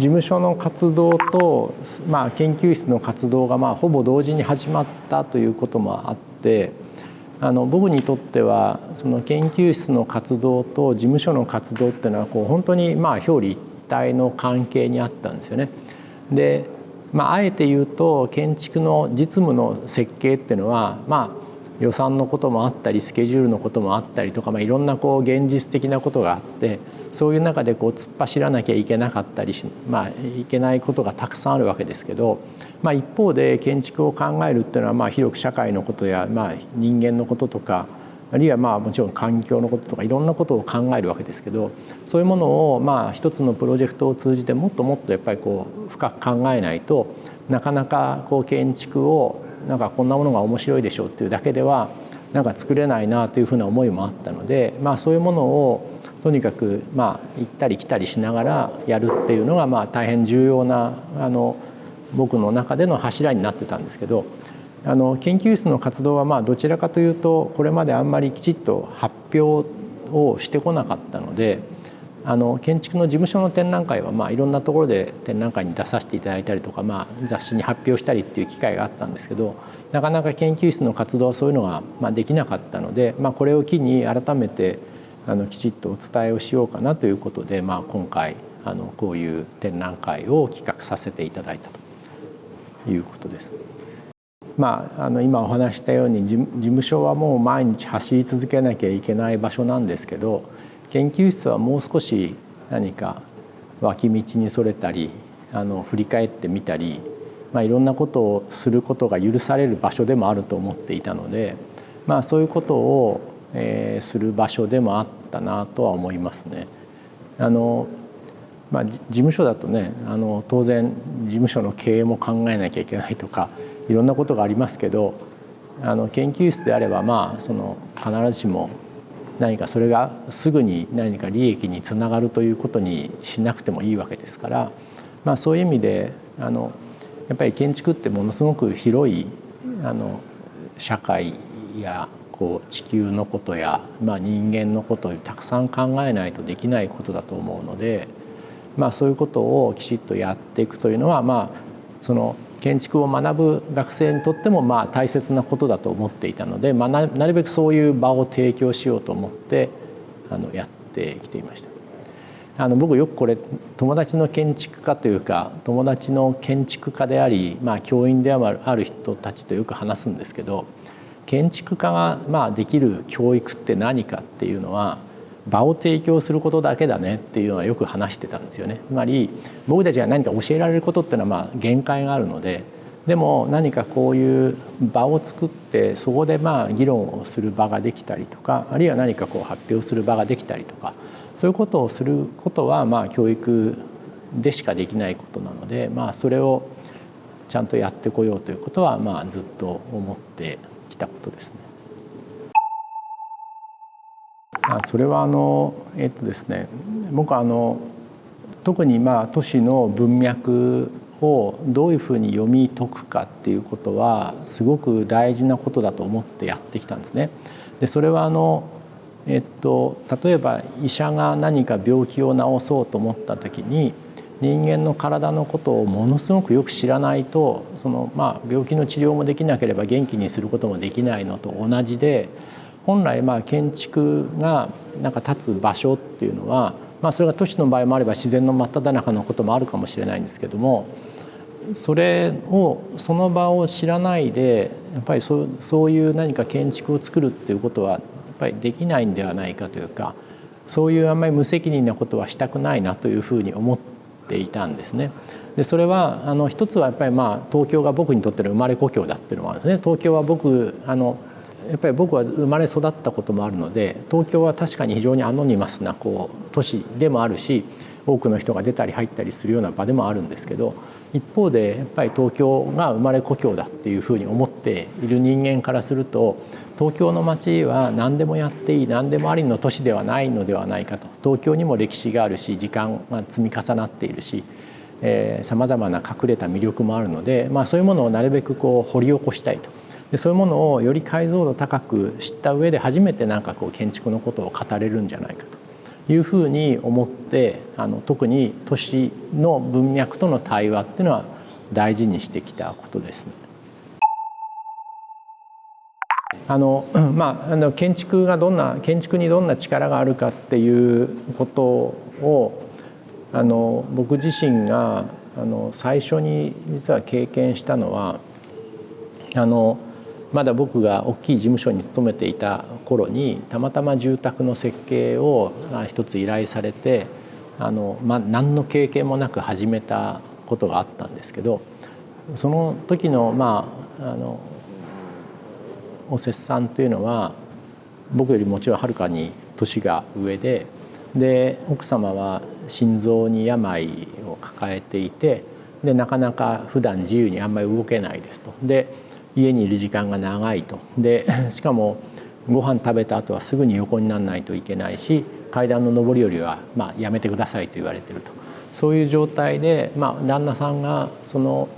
務所の活動と、研究室の活動がほぼ同時に始まったということもあって、僕にとってはその研究室の活動と事務所の活動っていうのは本当に表裏一体の関係にあったんですよね。で、あえて言うと建築の実務の設計っていうのは予算のこともあったりスケジュールのこともあったりとか、いろんな現実的なことがあって、そういう中で突っ走らなきゃいけなかったりいけないことがたくさんあるわけですけど、一方で建築を考えるっていうのは広く社会のことや人間のこととか、あるいはもちろん環境のこととかいろんなことを考えるわけですけど、そういうものを一つのプロジェクトを通じてもっともっとやっぱり深く考えないと、なかなか建築をこんなものが面白いでしょうっていうだけでは作れないなというふうな思いもあったので、そういうものをとにかく行ったり来たりしながらやるっていうのが大変重要な僕の中での柱になってたんですけど、研究室の活動はどちらかというとこれまであんまりきちっと発表をしてこなかったので、建築の事務所の展覧会はいろんなところで展覧会に出させていただいたりとか、雑誌に発表したりっていう機会があったんですけど、なかなか研究室の活動はそういうのができなかったので、これを機に改めてきちっとお伝えをしようかなということで、今回こういう展覧会を企画させていただいたということです。今お話したように事務所はもう毎日走り続けなきゃいけない場所なんですけど、研究室はもう少し何か脇道にそれたり振り返ってみたり、いろんなことをすることが許される場所でもあると思っていたので、そういうことをする場所でもあったなとは思いますね。事務所だとね、当然事務所の経営も考えなきゃいけないとかいろんなことがありますけど、研究室であれば必ずしも何かそれがすぐに何か利益につながるということにしなくてもいいわけですから、そういう意味でやっぱり建築ってものすごく広い社会や地球のことや、人間のことをたくさん考えないとできないことだと思うので、そういうことをきちっとやっていくというのはその建築を学ぶ学生にとっても大切なことだと思っていたので、なるべくそういう場を提供しようと思ってやってきていました。僕よくこれ友達の建築家というか友達の建築家であり、教員である人たちとよく話すんですけど、建築家ができる教育って何かっていうのは場を提供することだけだねっていうのはよく話してたんですよね。つまり僕たちが何か教えられることっていうのは限界があるので、でも何かこういう場を作ってそこで議論をする場ができたりとか、あるいは何か発表する場ができたりとか、そういうことをすることは教育でしかできないことなので、それをちゃんとやってこようということはずっと思ってきたことですね。それはですね、僕は特に都市の文脈をどういうふうに読み解くかっていうことはすごく大事なことだと思ってやってきたんですね。でそれは例えば医者が何か病気を治そうと思った時に人間の体のことをものすごくよく知らないと病気の治療もできなければ元気にすることもできないのと同じで、本来建築が立つ場所っていうのは、それが都市の場合もあれば自然の真っ只中のこともあるかもしれないんですけども、その場を知らないでやっぱりそういう何か建築を作るっていうことはやっぱりできないんではないかというか、そういうあんまり無責任なことはしたくないなというふうに思っていたんですね。でそれは一つはやっぱり東京が僕にとっての生まれ故郷だっていうのもあるんですね。東京はやっぱり僕は生まれ育ったこともあるので、東京は確かに非常にアノニマスな都市でもあるし、多くの人が出たり入ったりするような場でもあるんですけど、一方でやっぱり東京が生まれ故郷だっていうふうに思っている人間からすると、東京の街は何でもやっていい、何でもありの都市ではないのではないかと。東京にも歴史があるし、時間が積み重なっているし、さまざまな隠れた魅力もあるので、そういうものをなるべく掘り起こしたいと。でそういうものをより解像度高く知った上で初めて建築のことを語れるんじゃないかというふうに思って、特に都市の文脈との対話っていうのは大事にしてきたことですね。建築にどんな力があるかっていうことを僕自身が最初に実は経験したのはまだ僕が大きい事務所に勤めていた頃にたまたま住宅の設計を一つ依頼されて何の経験もなく始めたことがあったんですけど、その時のお施主さんというのは僕よりもちろんはるかに年が上で奥様は心臓に病を抱えていてなかなか普段自由にあんまり動けないですと。で家にいる時間が長いと。しかもご飯食べた後はすぐに横にならないといけないし階段の上り下りはやめてくださいと言われてると。そういう状態で旦那さんがその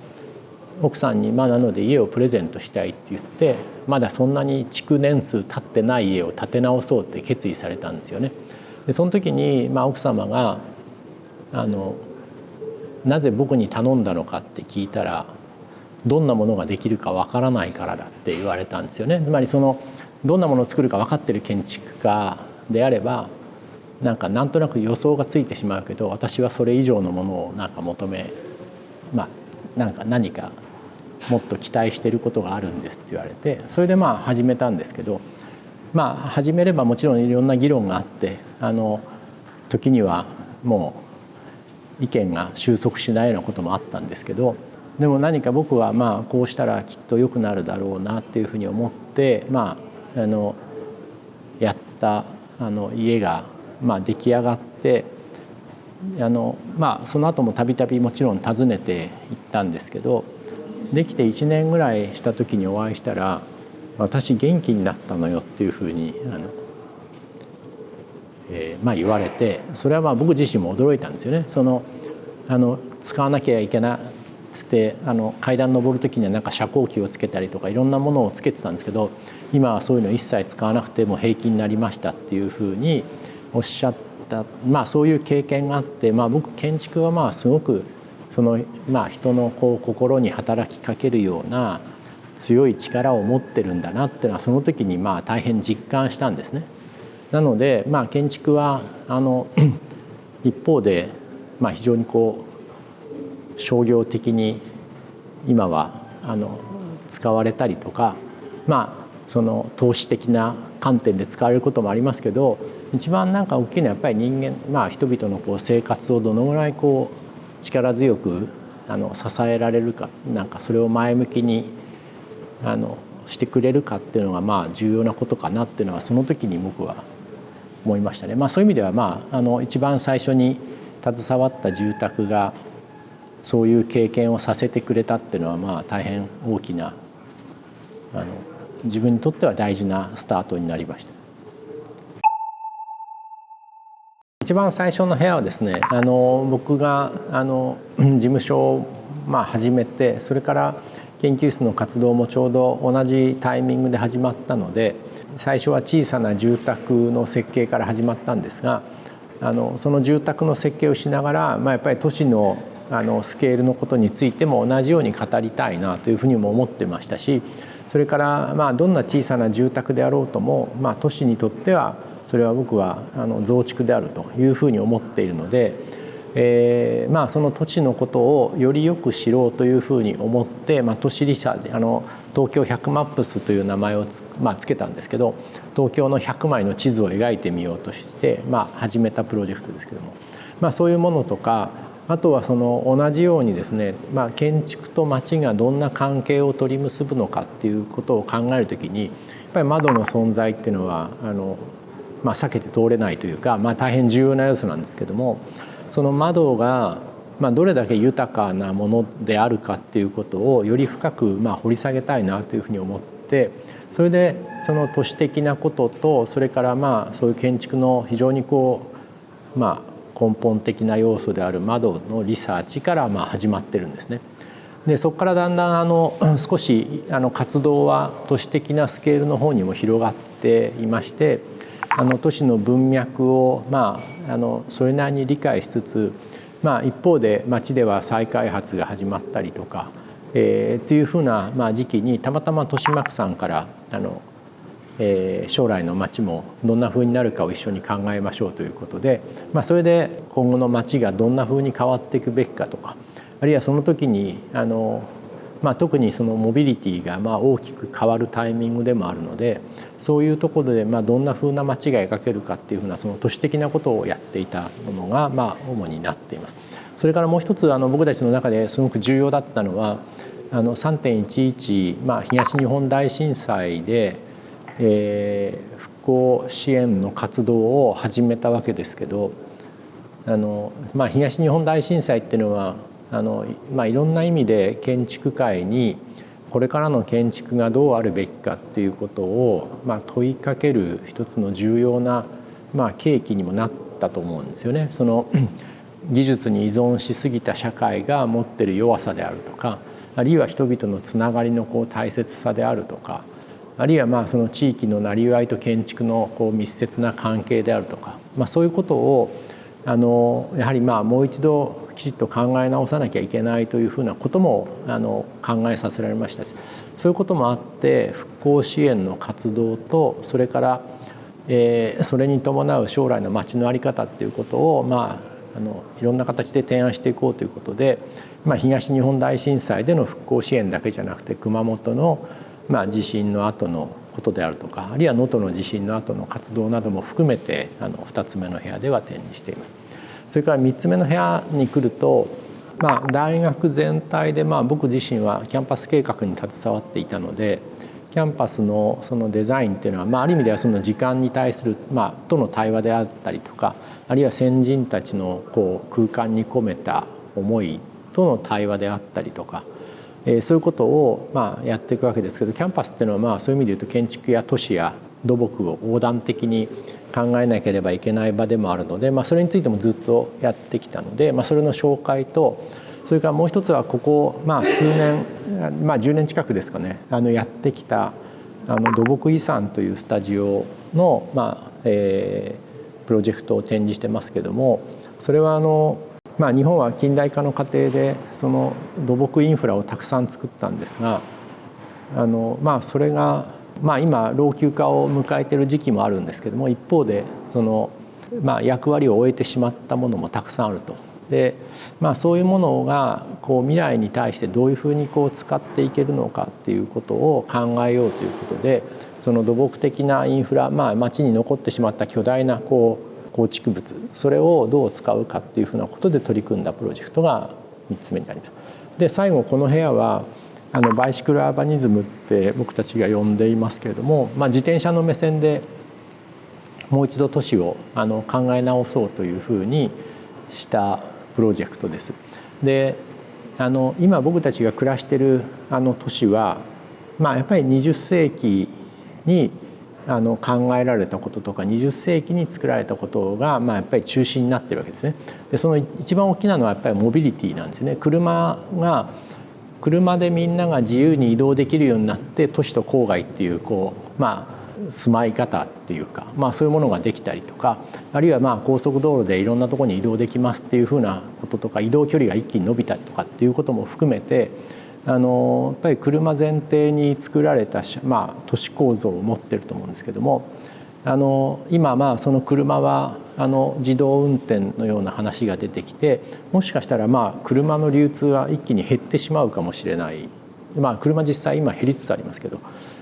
奥さんになので家をプレゼントしたいって言ってまだそんなに築年数経ってない家を建て直そうって決意されたんですよね。でその時に奥様がなぜ僕に頼んだのかって聞いたらどんなものができるかわからないからだって言われたんですよね。つまりどんなものを作るか分かってる建築家であればなんとなく予想がついてしまうけど私はそれ以上のものを求め何かもっと期待していることがあるんですって言われてそれで始めたんですけど始めればもちろんいろんな議論があって時にはもう意見が収束しないようなこともあったんですけどでも何か僕はこうしたらきっと良くなるだろうなっていうふうに思ってやった家が出来上がってその後もたびたびもちろん訪ねていったんですけどできて1年ぐらいした時にお会いしたら「私元気になったのよ」っていうふうに言われてそれは僕自身も驚いたんですよね。使わなきゃいけないつって階段登る時には遮光器をつけたりとかいろんなものをつけてたんですけど今はそういうの一切使わなくても平気になりましたっていうふうにおっしゃった、そういう経験があって、僕建築はすごく人の心に働きかけるような強い力を持ってるんだなっていうのはその時に大変実感したんですね。なので建築は一方で非常に商業的に今は使われたりとかその投資的な観点で使われることもありますけど一番大きいのはやっぱり人間人々の生活をどのぐらい力強く支えられるかそれを前向きにしてくれるかっていうのが重要なことかなっていうのはその時に僕は思いましたね。そういう意味では一番最初に携わった住宅がそういう経験をさせてくれたっていうのは大変大きな自分にとっては大事なスタートになりました。一番最初の部屋はですね僕が事務所を始めてそれから研究室の活動もちょうど同じタイミングで始まったので最初は小さな住宅の設計から始まったんですがその住宅の設計をしながらやっぱり都市のスケールのことについても同じように語りたいなというふうにも思ってましたしそれからどんな小さな住宅であろうとも都市にとってはそれは僕は増築であるというふうに思っているので、その土地のことをよりよく知ろうというふうに思って都市リサーチ東京100マップスという名前をつけたんですけど東京の100枚の地図を描いてみようとして始めたプロジェクトですけどもそういうものとかあとは同じようにですね、建築と街がどんな関係を取り結ぶのかっていうことを考えるときにやっぱり窓の存在っていうのは避けて通れないというか大変重要な要素なんですけどもその窓がどれだけ豊かなものであるかっていうことをより深く掘り下げたいなというふうに思ってそれでその都市的なこととそれからそういう建築の非常に根本的な要素である窓のリサーチから始まってるんですね。でそこからだんだん少し活動は都市的なスケールの方にも広がっていまして都市の文脈をそれなりに理解しつつ、一方で町では再開発が始まったりとか、というふうな時期にたまたま豊島区さんから将来の町もどんなふうになるかを一緒に考えましょうということで、それで今後の町がどんなふうに変わっていくべきかとか、あるいはその時に特にそのモビリティが大きく変わるタイミングでもあるので、そういうところでどんなふうな街が描けるかっていうふうなその都市的なことをやっていたものが主になっています。それからもう一つ僕たちの中ですごく重要だったのは3.11、東日本大震災で、復興支援の活動を始めたわけですけど、東日本大震災っていうのはいろんな意味で建築界にこれからの建築がどうあるべきかっていうことを問いかける一つの重要な契機にもなったと思うんですよね。その技術に依存しすぎた社会が持ってる弱さであるとか、あるいは人々のつながりの大切さであるとか、あるいはその地域のなりわいと建築の密接な関係であるとか、そういうことをやはりもう一度きちっと考え直さなきゃいけないというふうなことも考えさせられましたし、そういうこともあって復興支援の活動と、それからそれに伴う将来の街の在り方っていうことをいろんな形で提案していこうということで、東日本大震災での復興支援だけじゃなくて熊本の地震の後のことであるとか、あるいは能登の地震の後の活動なども含めて2つ目の部屋では展示しています。それから3つ目の部屋に来ると、大学全体で僕自身はキャンパス計画に携わっていたので、キャンパスのそのデザインっていうのは、ある意味ではその時間に対する、との対話であったりとか、あるいは先人たちの空間に込めた思いとの対話であったりとか、そういうことをやっていくわけですけど、キャンパスっていうのはそういう意味で言うと建築や都市や土木を横断的に考えなければいけない場でもあるので、それについてもずっとやってきたので、それの紹介と、それからもう一つはここ数年、10年近くですかね、やってきた土木遺産というスタジオのプロジェクトを展示してますけども、それは日本は近代化の過程でその土木インフラをたくさん作ったんですが、それが今老朽化を迎えている時期もあるんですけども、一方でその役割を終えてしまったものもたくさんあると。でそういうものが未来に対してどういうふうに使っていけるのかっていうことを考えようということで、その土木的なインフラ、町に残ってしまった巨大な構築物、それをどう使うかっていうふうなことで取り組んだプロジェクトが3つ目になります。で最後この部屋はバイシクルアーバニズムって僕たちが呼んでいますけれども、自転車の目線でもう一度都市を考え直そうというふうにしたプロジェクトです。で今僕たちが暮らしている都市は、やっぱり20世紀に考えられたこととか20世紀に作られたことがやっぱり中心になってるわけですね。でその一番大きなのはやっぱりモビリティなんですね。車でみんなが自由に移動できるようになって、都市と郊外っていう住まい方っていうか、そういうものができたりとか、あるいは高速道路でいろんなところに移動できますっていうふうなこととか、移動距離が一気に伸びたりとかっていうことも含めて、やっぱり車前提に作られた都市構造を持ってると思うんですけども、今その車は自動運転のような話が出てきて、もしかしたら車の流通は一気に減ってしまうかもしれない。車実際今減りつつありますけど、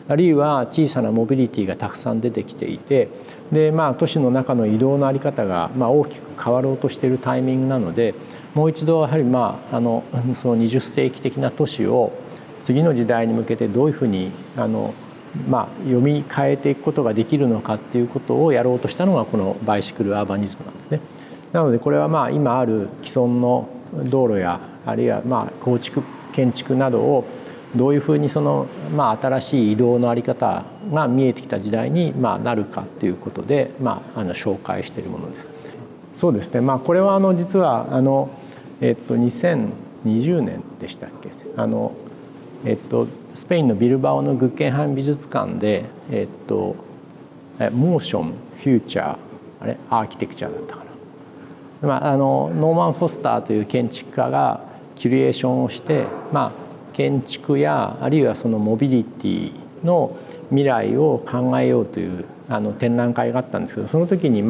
あるいは小さなモビリティがたくさん出てきていて、で都市の中の移動の在り方が大きく変わろうとしているタイミングなので、もう一度やはりその20世紀的な都市を次の時代に向けてどういうふうに読み替えていくことができるのかっていうことをやろうとしたのがこのバイシクルアーバニズムなんですね。なのでこれは今ある既存の道路やあるいは構築建築などをどういうふうにその新しい移動の在り方が見えてきた時代になるかっていうことで紹介しているものです。そうですね。これは実は2020年でしたっけ、スペインのビルバオのグッケンハイム美術館でモーションフューチャーアーキテクチャだったかな、ノーマン・フォスターという建築家がキュレーションをして、建築やあるいはそのモビリティの未来を考えようという展覧会があったんですけど、その時に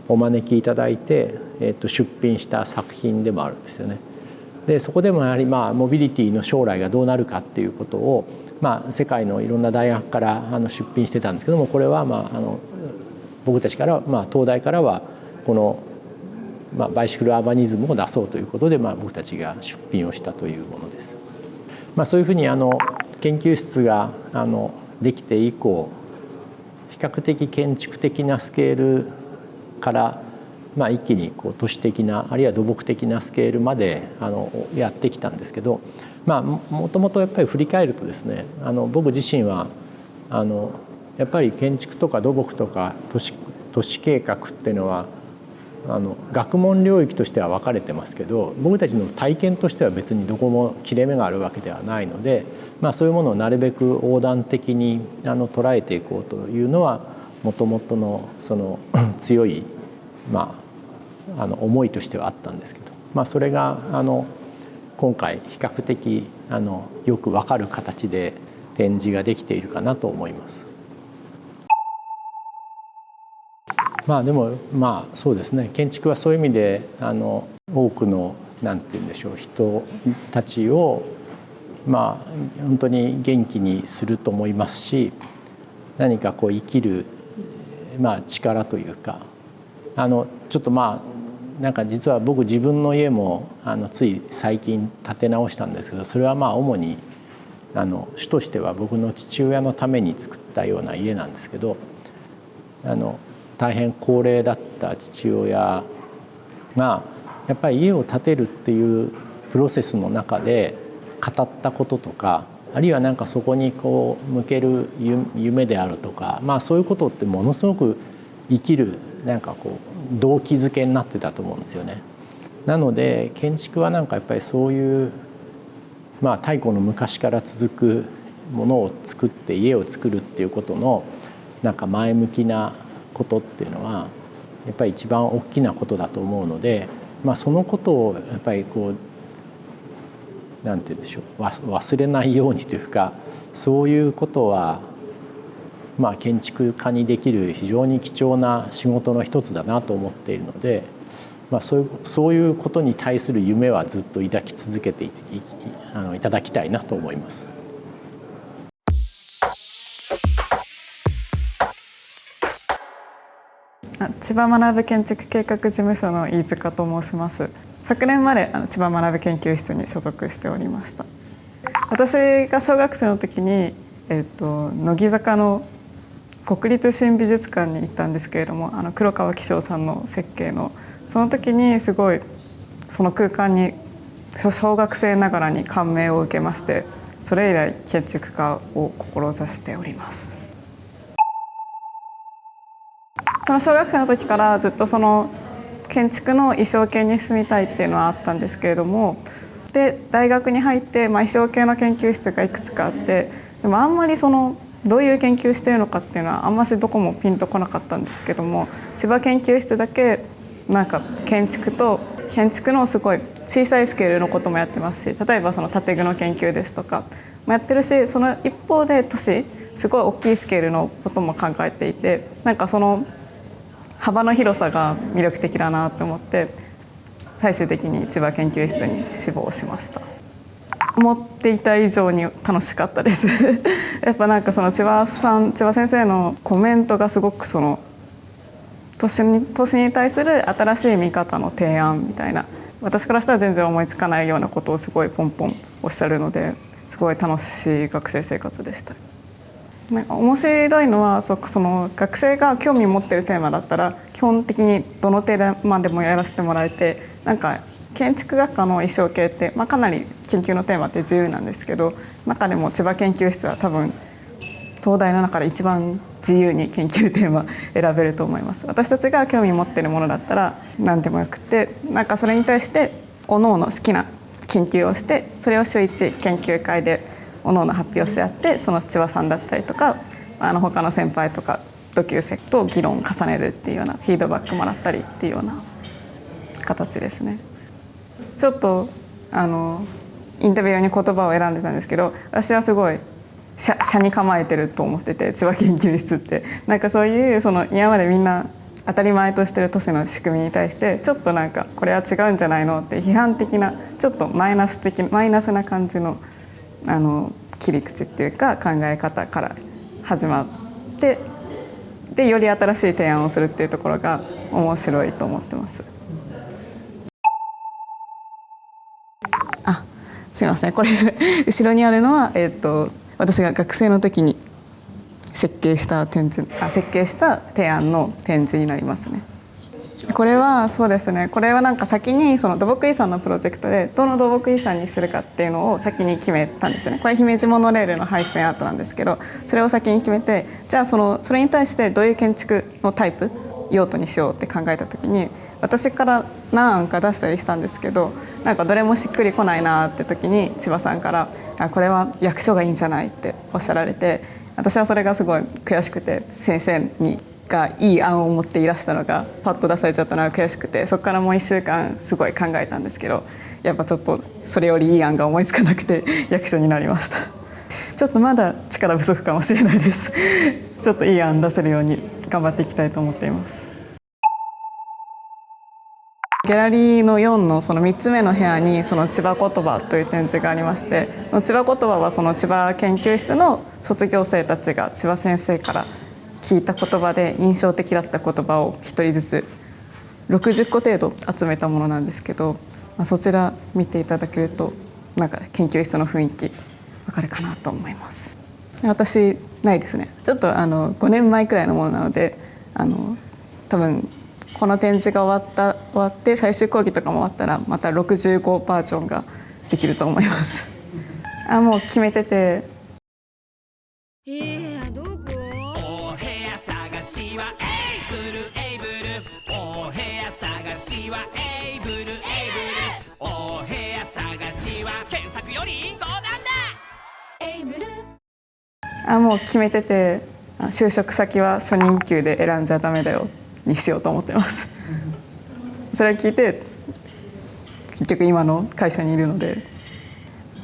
お招きいただいて、出品した作品でもあるんですよね。でそこでもやはりモビリティの将来がどうなるかっていうことを、世界のいろんな大学から出品してたんですけども、これは僕たちから東大からはこの、バイシクルアーバニズムを出そうということで、僕たちが出品をしたというものです。そういうふうに研究室ができて以降、比較的建築的なスケールから一気に都市的なあるいは土木的なスケールまでやってきたんですけど、もともとやっぱり振り返るとですね、僕自身はやっぱり建築とか土木とか都市計画っていうのは学問領域としては分かれてますけど、僕たちの体験としては別にどこも切れ目があるわけではないので、そういうものをなるべく横断的に捉えていこうというのはもともとのその強い思いとしてはあったんですけど、それが今回比較的よく分かる形で展示ができているかなと思います。でもそうですね、建築はそういう意味で多くのなんて言うんでしょう、人たちを本当に元気にすると思いますし、何か生きる力というか、ちょっとなんか実は僕自分の家もつい最近建て直したんですけど、それは主に主としては僕の父親のために作ったような家なんですけど、大変高齢だった父親がやっぱり家を建てるっていうプロセスの中で語ったこととか、あるいはなんかそこに向ける夢であるとか、そういうことってものすごく生きるなんか動機づけになってたと思うんですよね。なので建築はなんかやっぱりそういう太古の昔から続くものを作って家を作るっていうことのなんか前向きなことっていうのはやっぱり一番大きなことだと思うので、そのことをやっぱりなんて言うんでしょう、忘れないようにというか、そういうことは建築家にできる非常に貴重な仕事の一つだなと思っているので、そういうことに対する夢はずっと抱き続けていただきたいなと思います。千葉学建築計画事務所の飯塚と申します。昨年まで千葉学研究室に所属しておりました。私が小学生の時に、乃木坂の国立新美術館に行ったんですけれども、黒川紀章さんの設計のその時にすごいその空間に小学生ながらに感銘を受けまして、それ以来建築家を志しております。その小学生の時からずっとその建築の衣装系に進みたいっていうのはあったんですけれども、で大学に入って衣装系の研究室がいくつかあって、でもあんまりどういう研究しているのかっていうのはあんましどこもピンとこなかったんですけども、千葉研究室だけなんか建築のすごい小さいスケールのこともやってますし、例えば建具の研究ですとかもやってるし、その一方で都市すごい大きいスケールのことも考えていて、なんかその幅の広さが魅力的だなと思って、最終的に千葉研究室に志望しました。思っていた以上に楽しかったですやっぱなんか千葉先生のコメントがすごく都市に対する新しい見方の提案みたいな、私からしたら全然思いつかないようなことをすごいポンポンおっしゃるので、すごい楽しい学生生活でした。なんか面白いのは学生が興味を持っているテーマだったら基本的にどのテーマでもやらせてもらえて、なんか建築学科の衣装系って、かなり研究のテーマって自由なんですけど、中でも千葉研究室は多分東大の中で一番自由に研究テーマ選べると思います。私たちが興味を持っているものだったら何でもよくて、なんかそれに対して各々好きな研究をして、それを週1研究会で各々発表し合って、その千葉さんだったりとか他の先輩とか同級生と議論を重ねるっていうようなフィードバックもらったりっていうような形ですね。ちょっとインタビューに言葉を選んでたんですけど、私はすごい社に構えてると思ってて、千葉研究室ってなんかそういう今までみんな当たり前としてる都市の仕組みに対してちょっとなんかこれは違うんじゃないのって批判的なちょっとマイナスな感じの切り口っていうか考え方から始まって、でより新しい提案をするっていうところが面白いと思ってます。すいません、これ後ろにあるのは、私が学生の時に設計した提案の展示になりますね。これはそうですね、これはなんか先にその土木遺産のプロジェクトでどの土木遺産にするかっていうのを先に決めたんですよね。これ姫路モノレールの廃線アートなんですけど、それを先に決めて、じゃあそれに対してどういう建築のタイプ用途にしようって考えた時に、私から何案か出したりしたんですけど、なんかどれもしっくりこないなって時に千葉さんから「これは役所がいいんじゃない」っておっしゃられて、私はそれがすごい悔しくて、先生がいい案を持っていらしたのがパッと出されちゃったのが悔しくて、そこからもう1週間すごい考えたんですけど、やっぱちょっとそれよりいい案が思いつかなくて役所になりました。ちょっとまだ力不足かもしれないです。ちょっといい案出せるように頑張っていきたいと思っています。ギャラリーの4のその3つ目の部屋にその千葉言葉という展示がありまして、千葉言葉はその千葉研究室の卒業生たちが千葉先生から聞いた言葉で印象的だった言葉を1人ずつ60個程度集めたものなんですけど、そちら見ていただけるとなんか研究室の雰囲気わかるかなと思います。私ないですね、ちょっと5年前くらいのものなので、多分この展示が終わって最終講義とかも終わったらまた65バージョンができると思います。もう決めてて、どこ？お部屋探しはエイブル、お部屋探しはエイブル、お部屋探しは検索より相談だ。エイブル。もう決めてて、就職先は初任給で選んじゃダメだよにしようと思ってます。それを聞いて結局今の会社にいるので、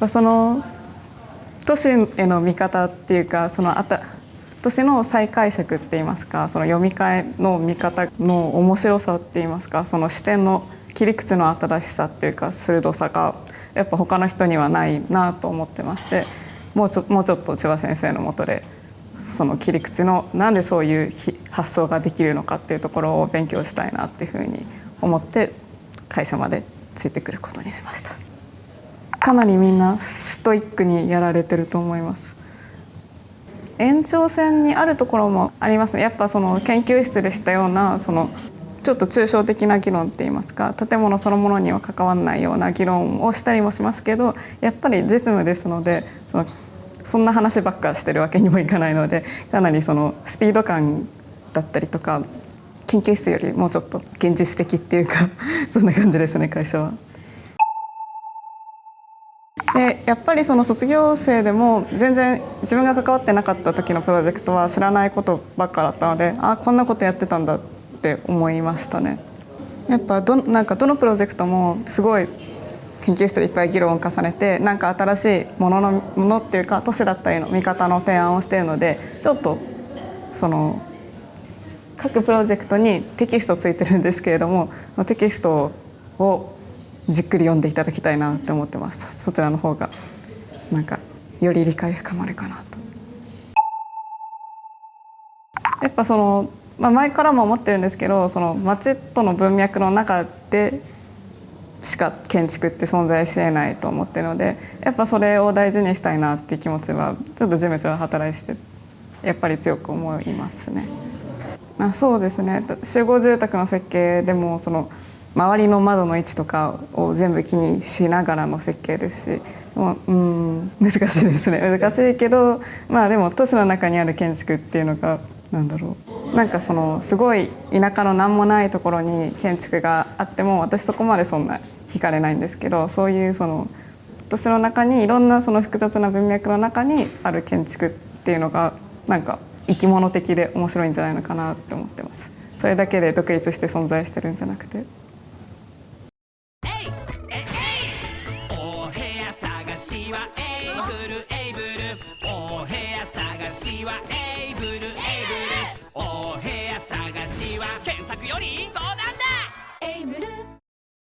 その都市への見方っていうか、都市の再解釈っていいますか、その読み替えの見方の面白さっていいますか、その視点の切り口の新しさっていうか鋭さがやっぱ他の人にはないなと思ってまして、もうちょっと千葉先生の下でその切り口のなんでそういう発想ができるのかっていうところを勉強したいなっていうふうに思って会社までついてくることにしました。かなりみんなストイックにやられてると思います。延長線にあるところもありますね。やっぱその研究室でしたようなちょっと抽象的な議論っていいますか、建物そのものには関わらないような議論をしたりもしますけど、やっぱり実務ですのでそんな話ばっかしてるわけにもいかないので、かなりスピード感だったりとか研究室よりもうちょっと現実的っていうかそんな感じですね、会社は。でやっぱり卒業生でも全然自分が関わってなかった時のプロジェクトは知らないことばっかだったので、こんなことやってたんだって思いましたね。やっぱなんかどのプロジェクトもすごい研究室でいっぱい議論を重ねて、なんか新しいものっていうか都市だったりの見方の提案をしているので、ちょっと各プロジェクトにテキストついてるんですけれども、テキストをじっくり読んでいただきたいなって思ってます。そちらの方がなんかより理解深まるかなと。やっぱ前からも思ってるんですけど、街との文脈の中でしか建築って存在し得ないと思ってるので、やっぱそれを大事にしたいなっていう気持ちはちょっと事務所で働いてやっぱり強く思いますね。そうですね、集合住宅の設計でも周りの窓の位置とかを全部気にしながらの設計ですし、難しいですね。難しいけど、でも都市の中にある建築っていうのがなんかすごい田舎の何もないところに建築があっても私そこまでそんな惹かれないんですけど、そういう都市の中にいろんな複雑な文脈の中にある建築っていうのがなんか生き物的で面白いんじゃないのかなって思ってます。それだけで独立して存在してるんじゃなくて。お部屋探しはエイブル